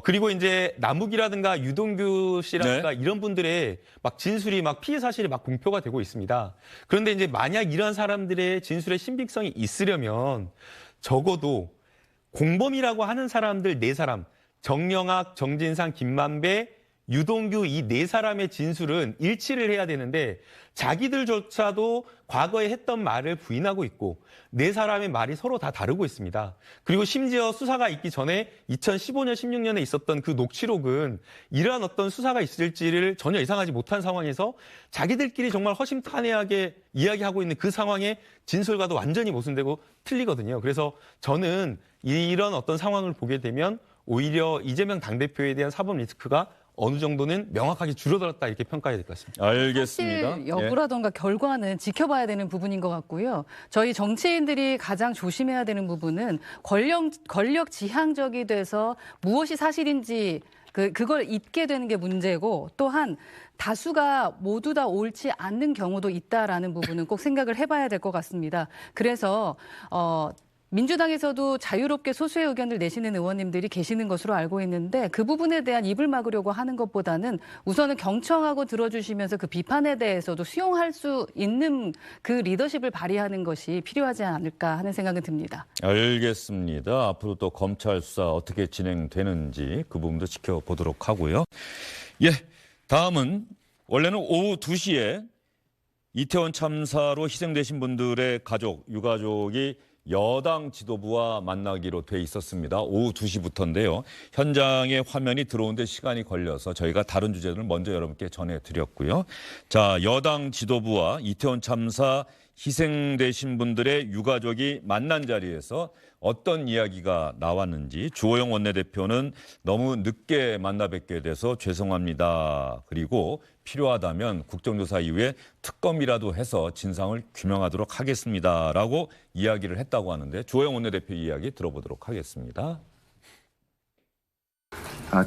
그리고 이제 남욱이라든가 유동규 씨라든가
네.
이런 분들의 진술이 피해 사실이 공표가 되고 있습니다. 그런데 이제 만약 이러한 사람들의 진술의 신빙성이 있으려면 적어도 공범이라고 하는 사람들 4사람, 정영학, 정진상, 김만배, 유동규 이 4사람의 진술은 일치를 해야 되는데 자기들조차도 과거에 했던 말을 부인하고 있고 4사람의 말이 서로 다 다르고 있습니다. 그리고 심지어 수사가 있기 전에 2015년, 16년에 있었던 그 녹취록은 이러한 어떤 수사가 있을지를 전혀 예상하지 못한 상황에서 자기들끼리 정말 허심탄회하게 이야기하고 있는 그 상황의 진술과도 완전히 모순되고 틀리거든요. 그래서 저는 이런 어떤 상황을 보게 되면 오히려 이재명 당대표에 대한 사법 리스크가 어느 정도는 명확하게 줄어들었다 이렇게 평가해야 될 것 같습니다.
알겠습니다.
사실 여부라던가 결과는 지켜봐야 되는 부분인 것 같고요. 저희 정치인들이 가장 조심해야 되는 부분은 권력 지향적이 돼서 무엇이 사실인지 그걸 잊게 되는 게 문제고 또한 다수가 모두 다 옳지 않는 경우도 있다라는 부분은 꼭 생각을 해봐야 될 것 같습니다. 그래서 민주당에서도 자유롭게 소수의 의견을 내시는 의원님들이 계시는 것으로 알고 있는데 그 부분에 대한 입을 막으려고 하는 것보다는 우선은 경청하고 들어주시면서 그 비판에 대해서도 수용할 수 있는 그 리더십을 발휘하는 것이 필요하지 않을까 하는 생각은 듭니다.
알겠습니다. 앞으로 또 검찰 수사 어떻게 진행되는지 그 부분도 지켜보도록 하고요. 예, 다음은 원래는 오후 2시에 이태원 참사로 희생되신 분들의 가족, 유가족이 여당 지도부와 만나기로 돼 있었습니다. 오후 2시부터인데요. 현장에 화면이 들어오는데 시간이 걸려서 저희가 다른 주제들을 먼저 여러분께 전해드렸고요. 자, 여당 지도부와 이태원 참사 희생되신 분들의 유가족이 만난 자리에서 어떤 이야기가 나왔는지 주호영 원내대표는 너무 늦게 만나 뵙게 돼서 죄송합니다. 그리고 필요하다면 국정조사 이후에 특검이라도 해서 진상을 규명하도록 하겠습니다라고 이야기를 했다고 하는데 주호영 원내대표 이야기 들어보도록 하겠습니다.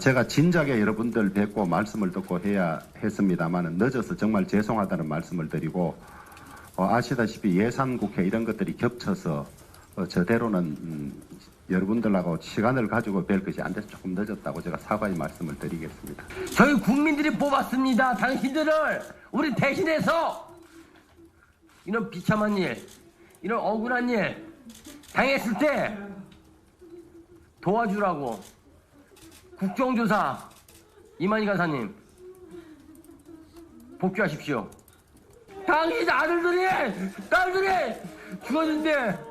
제가 진작에 여러분들 뵙고 말씀을 듣고 해야 했습니다만 늦어서 정말 죄송하다는 말씀을 드리고 아시다시피 예산국회 이런 것들이 겹쳐서 저대로는 여러분들하고 시간을 가지고 뵐 것이 안 돼서 조금 늦었다고 제가 사과의 말씀을 드리겠습니다.
저희 국민들이 뽑았습니다. 당신들을 우리 대신해서 이런 비참한 일, 이런 억울한 일 당했을 때 도와주라고 국정조사 이만희 간사님 복귀하십시오. 당신 아들들이 딸들이 죽었는데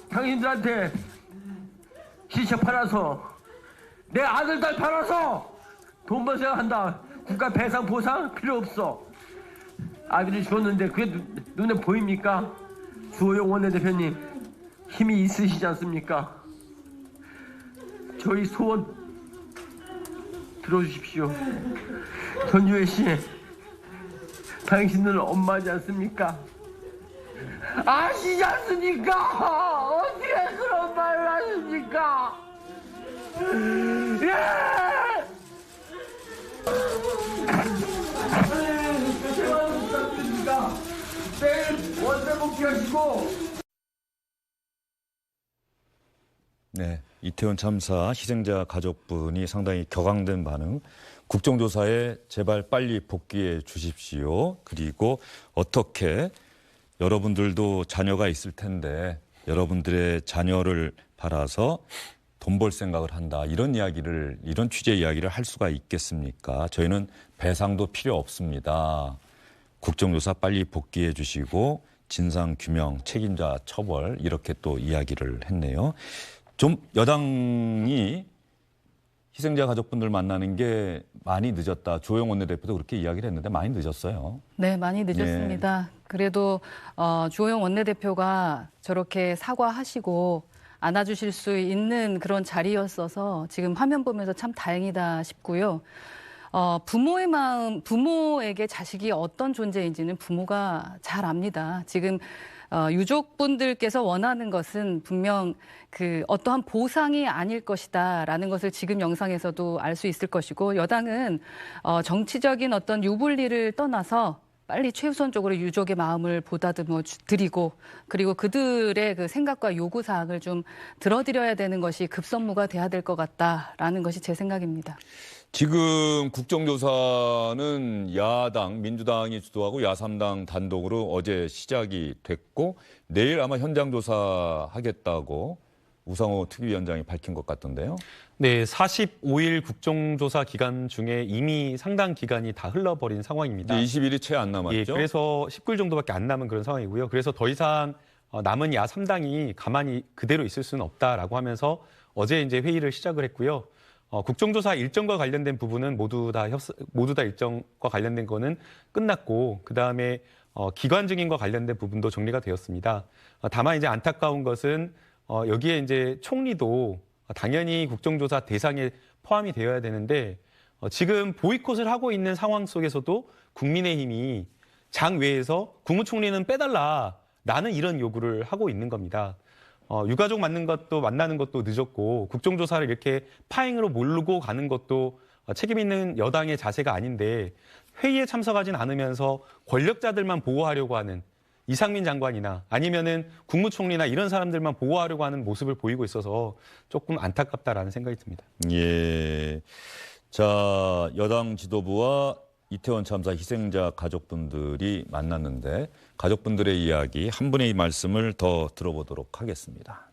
당신들한테 시체 팔아서 내 아들 딸 팔아서 돈 번 생각한다. 국가 배상 보상 필요 없어. 아들이 죽었는데 그게 눈에 보입니까? 주호영 원내대표님 힘이 있으시지 않습니까? 저희 소원 들어주십시오. 전주혜 씨, 당신은 엄마지 않습니까? 아시지 않습니까? 어떻게 그런 말을 하십니까? 제발 부탁드립니다. 내일 원내 복귀하시고.
네, 이태원 참사 희생자 가족분이 상당히 격앙된 반응. 국정조사에 제발 빨리 복귀해 주십시오. 그리고 어떻게 여러분들도 자녀가 있을 텐데 여러분들의 자녀를 바라서 돈 벌 생각을 한다. 이런 취지의 이야기를 할 수가 있겠습니까? 저희는 배상도 필요 없습니다. 국정조사 빨리 복귀해 주시고 진상규명, 책임자 처벌 이렇게 또 이야기를 했네요. 좀 여당이 희생자 가족분들 만나는 게 많이 늦었다. 주호영 원내대표도 그렇게 이야기를 했는데 많이 늦었어요.
네, 많이 늦었습니다. 그래도 주호영 원내대표가 저렇게 사과하시고 안아주실 수 있는 그런 자리였어서 지금 화면 보면서 참 다행이다 싶고요. 부모의 마음, 부모에게 자식이 어떤 존재인지는 부모가 잘 압니다. 지금 유족분들께서 원하는 것은 분명 그 어떠한 보상이 아닐 것이다라는 것을 지금 영상에서도 알 수 있을 것이고, 여당은 정치적인 어떤 유불리를 떠나서 빨리 최우선적으로 유족의 마음을 보다듬어 드리고, 그리고 그들의 그 생각과 요구사항을 좀 들어드려야 되는 것이 급선무가 돼야 될 것 같다라는 것이 제 생각입니다.
지금 국정조사는 야당, 민주당이 주도하고 야3당 단독으로 어제 시작이 됐고 내일 아마 현장 조사하겠다고 우상호 특위위원장이 밝힌 것 같던데요.
네, 45일 국정조사 기간 중에 이미 상당 기간이 다 흘러버린 상황입니다.
20일이 채 안 남았죠.
예, 그래서 10개월 정도밖에 안 남은 그런 상황이고요. 그래서 더 이상 남은 야3당이 가만히 그대로 있을 수는 없다라고 하면서 어제 이제 회의를 시작을 했고요. 국정조사 일정과 관련된 부분은 모두 다 일정과 관련된 거는 끝났고, 그 다음에 기관 증인과 관련된 부분도 정리가 되었습니다. 다만 이제 안타까운 것은 여기에 이제 총리도 당연히 국정조사 대상에 포함이 되어야 되는데 지금 보이콧을 하고 있는 상황 속에서도 국민의힘이 장외에서 국무총리는 빼달라라는 이런 요구를 하고 있는 겁니다. 유가족 만나는 것도 늦었고 국정조사를 이렇게 파행으로 몰고 가는 것도 책임 있는 여당의 자세가 아닌데 회의에 참석하진 않으면서 권력자들만 보호하려고 하는 이상민 장관이나 아니면은 국무총리나 이런 사람들만 보호하려고 하는 모습을 보이고 있어서 조금 안타깝다라는 생각이 듭니다.
예. 자, 여당 지도부와 이태원 참사 희생자 가족분들이 만났는데 가족분들의 이야기 한 분의 말씀을 더 들어보도록 하겠습니다.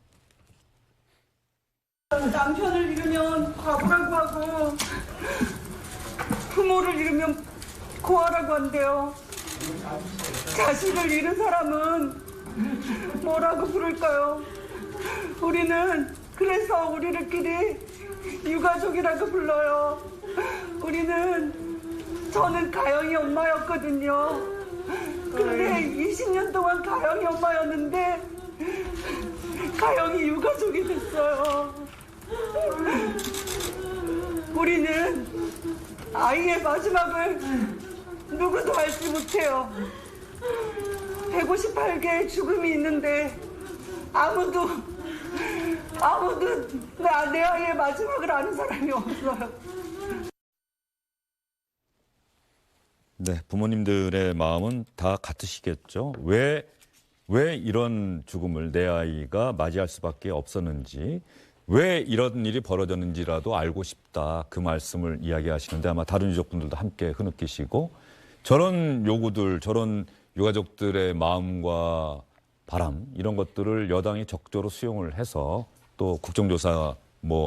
남편을 잃으면 바보라고 하고 부모를 잃으면 고아라고 한대요. 자식을 잃은 사람은 뭐라고 부를까요? 우리는 그래서 우리들끼리 유가족이라고 불러요. 저는 가영이 엄마였거든요. 근데 20년 동안 가영이 엄마였는데 가영이 유가족이 됐어요. 우리는 아이의 마지막을 누구도 알지 못해요. 158개의 죽음이 있는데 아무도 내 아이의 마지막을 아는 사람이 없어요.
네, 부모님들의 마음은 다 같으시겠죠. 왜 이런 죽음을 내 아이가 맞이할 수밖에 없었는지, 왜 이런 일이 벌어졌는지라도 알고 싶다. 그 말씀을 이야기하시는데 아마 다른 유족분들도 함께 흐느끼시고 저런 요구들, 저런 유가족들의 마음과 바람 이런 것들을 여당이 적극적으로 수용을 해서 또 국정조사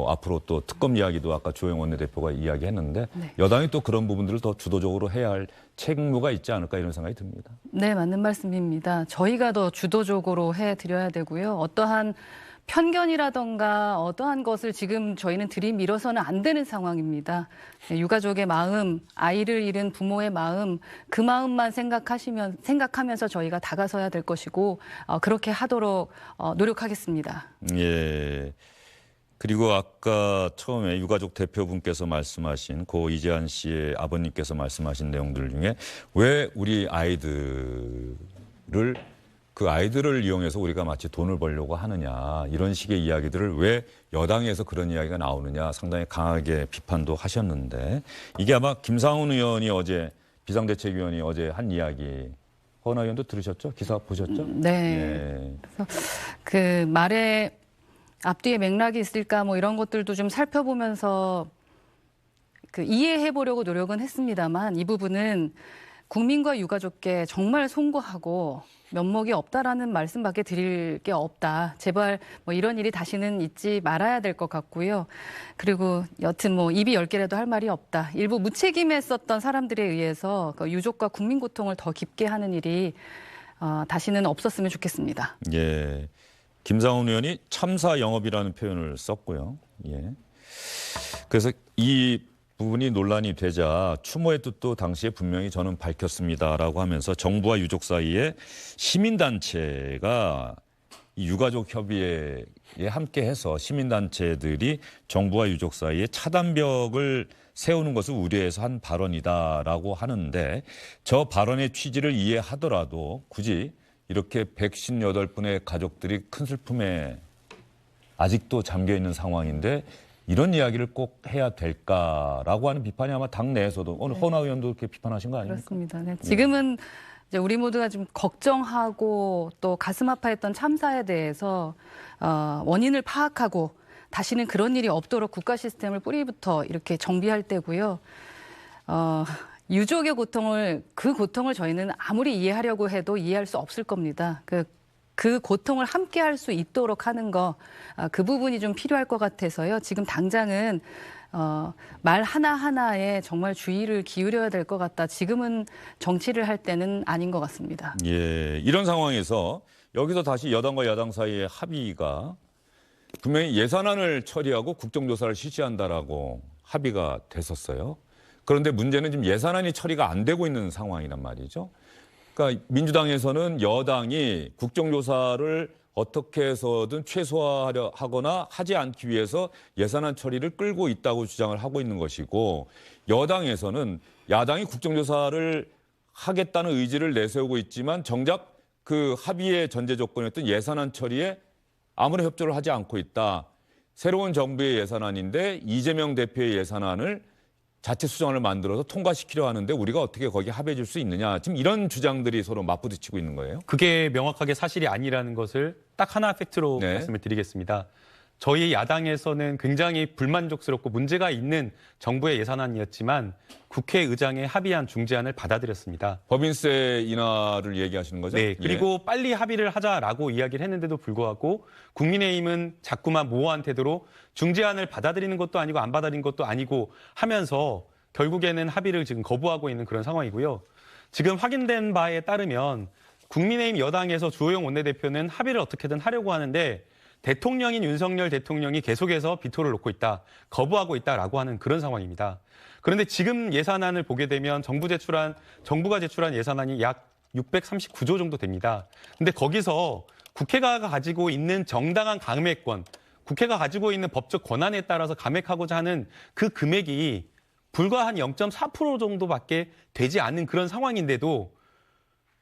앞으로 또 특검 이야기도 아까 주호영 원내대표가 이야기했는데
네.
여당이 또 그런 부분들을 더 주도적으로 해야 할 책무가 있지 않을까 이런 생각이 듭니다.
네, 맞는 말씀입니다. 저희가 더 주도적으로 해드려야 되고요. 어떠한 편견이라던가 어떠한 것을 지금 저희는 들이밀어서는 안 되는 상황입니다. 유가족의 마음, 아이를 잃은 부모의 마음, 그 마음만 생각하면서 저희가 다가서야 될 것이고 그렇게 하도록 노력하겠습니다.
예. 그리고 아까 처음에 유가족 대표분께서 말씀하신 고 이재한 씨의 아버님께서 말씀하신 내용들 중에 왜 우리 그 아이들을 이용해서 우리가 마치 돈을 벌려고 하느냐 이런 식의 이야기들을 왜 여당에서 그런 이야기가 나오느냐 상당히 강하게 비판도 하셨는데 이게 아마 김상훈 의원이 어제 비상대책위원이 어제 한 이야기 허은하 의원도 들으셨죠? 기사 보셨죠?
네.
예.
그래서 그 말에 앞뒤에 맥락이 있을까 이런 것들도 좀 살펴보면서 이해해 보려고 노력은 했습니다만 이 부분은 국민과 유가족께 정말 송구하고 면목이 없다라는 말씀밖에 드릴 게 없다. 제발 이런 일이 다시는 있지 말아야 될 것 같고요. 그리고 여튼 입이 10개라도 할 말이 없다. 일부 무책임했었던 사람들에 의해서 유족과 국민 고통을 더 깊게 하는 일이 다시는 없었으면 좋겠습니다.
예. 김상훈 의원이 참사 영업이라는 표현을 썼고요. 예. 그래서 이 부분이 논란이 되자 추모의 뜻도 당시에 분명히 저는 밝혔습니다라고 하면서 정부와 유족 사이에 시민단체가 이 유가족 협의회에 함께해서 시민단체들이 정부와 유족 사이에 차단벽을 세우는 것을 우려해서 한 발언이다라고 하는데 저 발언의 취지를 이해하더라도 굳이 이렇게 158분의 가족들이 큰 슬픔에 아직도 잠겨 있는 상황인데 이런 이야기를 꼭 해야 될까라고 하는 비판이 아마 당 내에서도 오늘 허은하 의원도 그렇게 비판하신 거 아닙니까?
그렇습니다. 네. 지금은 이제 우리 모두가 좀 걱정하고 또 가슴 아파했던 참사에 대해서 원인을 파악하고 다시는 그런 일이 없도록 국가 시스템을 뿌리부터 이렇게 정비할 때고요. 유족의 그 고통을 저희는 아무리 이해하려고 해도 이해할 수 없을 겁니다. 그 고통을 함께 할 수 있도록 하는 그 부분이 좀 필요할 것 같아서요. 지금 당장은 말 하나하나에 정말 주의를 기울여야 될 것 같다. 지금은 정치를 할 때는 아닌 것 같습니다.
예, 이런 상황에서 여기서 다시 여당과 야당 사이의 합의가 분명히 예산안을 처리하고 국정조사를 실시한다라고 합의가 됐었어요. 그런데 문제는 지금 예산안이 처리가 안 되고 있는 상황이란 말이죠. 그러니까 민주당에서는 여당이 국정조사를 어떻게 해서든 최소화하거나 하지 않기 위해서 예산안 처리를 끌고 있다고 주장을 하고 있는 것이고 여당에서는 야당이 국정조사를 하겠다는 의지를 내세우고 있지만 정작 그 합의의 전제 조건이었던 예산안 처리에 아무런 협조를 하지 않고 있다. 새로운 정부의 예산안인데 이재명 대표의 예산안을 자체 수정안을 만들어서 통과시키려 하는데 우리가 어떻게 거기에 합의해 줄 수 있느냐. 지금 이런 주장들이 서로 맞부딪히고 있는 거예요.
그게 명확하게 사실이 아니라는 것을 딱 하나 팩트로
네.
말씀을 드리겠습니다. 저희 야당에서는 굉장히 불만족스럽고 문제가 있는 정부의 예산안이었지만 국회의장의 합의안 중재안을 받아들였습니다.
법인세 인하를 얘기하시는 거죠?
네, 그리고 빨리 합의를 하자라고 이야기를 했는데도 불구하고 국민의힘은 자꾸만 모호한 태도로 중재안을 받아들이는 것도 아니고 안 받아들이는 것도 아니고 하면서 결국에는 합의를 지금 거부하고 있는 그런 상황이고요. 지금 확인된 바에 따르면 국민의힘 여당에서 주호영 원내대표는 합의를 어떻게든 하려고 하는데 대통령인 윤석열 대통령이 계속해서 비토를 놓고 있다, 거부하고 있다라고 하는 그런 상황입니다. 그런데 지금 예산안을 보게 되면 정부가 제출한 예산안이 약 639조 정도 됩니다. 근데 거기서 국회가 가지고 있는 정당한 감액권, 국회가 가지고 있는 법적 권한에 따라서 감액하고자 하는 그 금액이 불과 한 0.4% 정도밖에 되지 않는 그런 상황인데도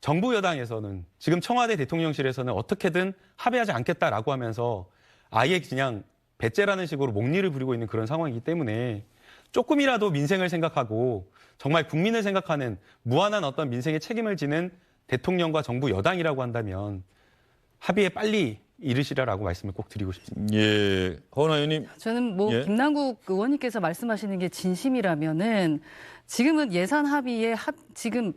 정부 여당에서는 지금 청와대 대통령실에서는 어떻게든 합의하지 않겠다라고 하면서 아예 그냥 배째라는 식으로 목리를 부리고 있는 그런 상황이기 때문에 조금이라도 민생을 생각하고 정말 국민을 생각하는 무한한 어떤 민생의 책임을 지는 대통령과 정부 여당이라고 한다면 합의에 빨리 이르시라라고 말씀을 꼭 드리고 싶습니다.
예, 허은하 의원님.
저는 뭐
예.
김남국 의원님께서 말씀하시는 게 진심이라면은 지금은 예산 합의에 지금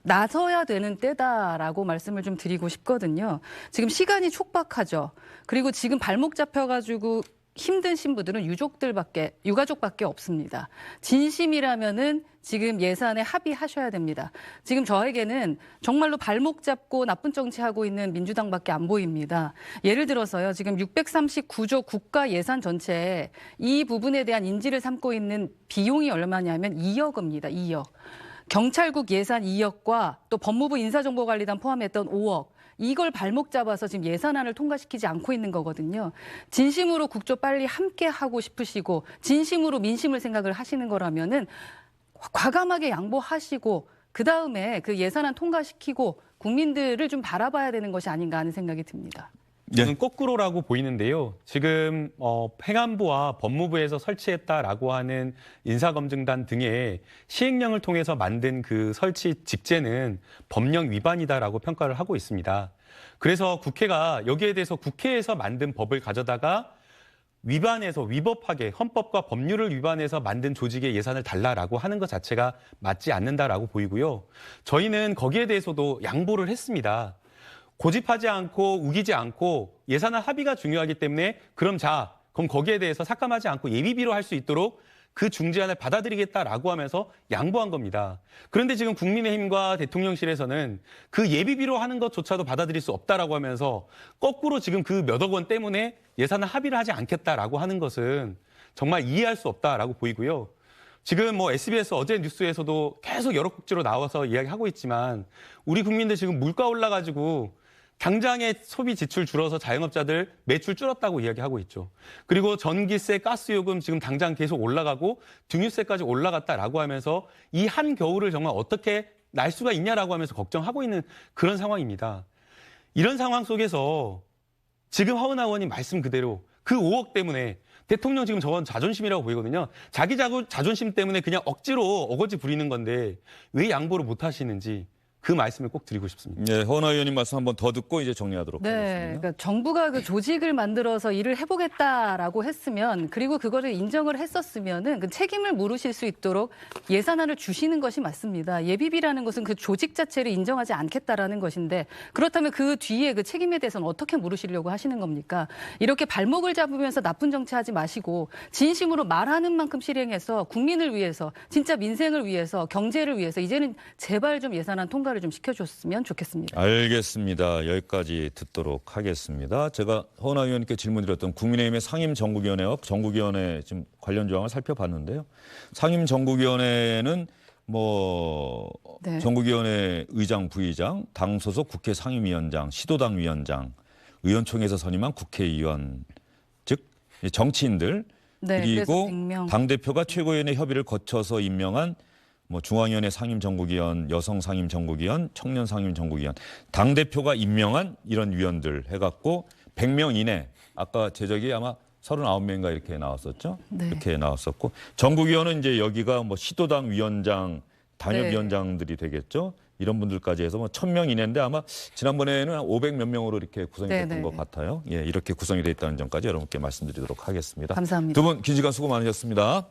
나서야 되는 때다라고 말씀을 좀 드리고 싶거든요. 지금 시간이 촉박하죠. 그리고 지금 발목 잡혀가지고 힘든 신부들은 유가족밖에 없습니다. 진심이라면은 지금 예산에 합의하셔야 됩니다. 지금 저에게는 정말로 발목 잡고 나쁜 정치하고 있는 민주당밖에 안 보입니다. 예를 들어서요. 지금 639조 국가 예산 전체에 이 부분에 대한 인지를 삼고 있는 비용이 얼마냐면 2억입니다. 2억. 경찰국 예산 2억과 또 법무부 인사정보관리단 포함했던 5억. 이걸 발목 잡아서 지금 예산안을 통과시키지 않고 있는 거거든요. 진심으로 국조 빨리 함께 하고 싶으시고 진심으로 민심을 생각을 하시는 거라면은 과감하게 양보하시고 그다음에 그 예산안 통과시키고 국민들을 좀 바라봐야 되는 것이 아닌가 하는 생각이 듭니다.
저는 거꾸로라고 보이는데요. 지금 행안부와 법무부에서 설치했다라고 하는 인사검증단 등의 시행령을 통해서 만든 그 설치 직제는 법령 위반이다라고 평가를 하고 있습니다. 그래서 국회가 여기에 대해서 국회에서 만든 법을 가져다가 위법하게 헌법과 법률을 위반해서 만든 조직의 예산을 달라라고 하는 것 자체가 맞지 않는다라고 보이고요. 저희는 거기에 대해서도 양보를 했습니다. 고집하지 않고 우기지 않고 예산안 합의가 중요하기 때문에 그럼 거기에 대해서 삭감하지 않고 예비비로 할 수 있도록 그 중재안을 받아들이겠다라고 하면서 양보한 겁니다. 그런데 지금 국민의힘과 대통령실에서는 그 예비비로 하는 것조차도 받아들일 수 없다라고 하면서 거꾸로 지금 그 몇억 원 때문에 예산안 합의를 하지 않겠다라고 하는 것은 정말 이해할 수 없다라고 보이고요. 지금 뭐 SBS 어제 뉴스에서도 계속 여러 국지로 나와서 이야기하고 있지만 우리 국민들 지금 물가 올라가지고 당장의 소비 지출 줄어서 자영업자들 매출 줄었다고 이야기하고 있죠. 그리고 전기세, 가스요금 지금 당장 계속 올라가고 등유세까지 올라갔다라고 하면서 이 한겨울을 정말 어떻게 날 수가 있냐라고 하면서 걱정하고 있는 그런 상황입니다. 이런 상황 속에서 지금 허은하 의원님 말씀 그대로 그 5억 때문에 대통령 지금 저건 자존심이라고 보이거든요. 자기 자존심 때문에 그냥 억지로 어거지 부리는 건데 왜 양보를 못 하시는지 그 말씀을 꼭 드리고 싶습니다.
네, 허은하 의원님 말씀 한번 더 듣고 이제 정리하도록
네,
하겠습니다.
그러니까 정부가 그 조직을 만들어서 일을 해보겠다라고 했으면 그리고 그거를 인정을 했었으면은 그 책임을 물으실 수 있도록 예산안을 주시는 것이 맞습니다. 예비비라는 것은 그 조직 자체를 인정하지 않겠다라는 것인데 그렇다면 그 뒤에 그 책임에 대해서는 어떻게 물으시려고 하시는 겁니까? 이렇게 발목을 잡으면서 나쁜 정치하지 마시고 진심으로 말하는 만큼 실행해서 국민을 위해서 진짜 민생을 위해서 경제를 위해서 이제는 제발 좀 예산안 통과를 좀 시켜줬으면 좋겠습니다.
알겠습니다. 여기까지 듣도록 하겠습니다. 제가 허은하 의원님께 질문드렸던 국민의힘의 상임정국위원회와 정국위원회 지금 관련 조항을 살펴봤는데요. 상임정국위원회는
네.
정국위원회 의장, 부의장, 당 소속 국회 상임위원장, 시도당 위원장, 의원총회에서 선임한 국회의원, 즉 정치인들
네,
그리고
그래서 100명.
당대표가 최고위원회 협의를 거쳐서 임명한 중앙위원회 상임정국위원, 여성 상임정국위원, 청년 상임정국위원, 당대표가 임명한 이런 위원들 해갖고 100명 이내, 아까 제적이 아마 39명인가 이렇게 나왔었죠.
네.
이렇게 나왔었고, 정국위원은 이제 여기가 시도당 위원장, 단협위원장들이 되겠죠. 이런 분들까지 해서 1000명 이내인데 아마 지난번에는 한 500 몇 명으로 이렇게 구성이 됐던
네.
것 같아요. 예, 이렇게 구성이 돼 있다는 점까지 여러분께 말씀드리도록 하겠습니다.
감사합니다.
두 분 긴 시간 수고 많으셨습니다.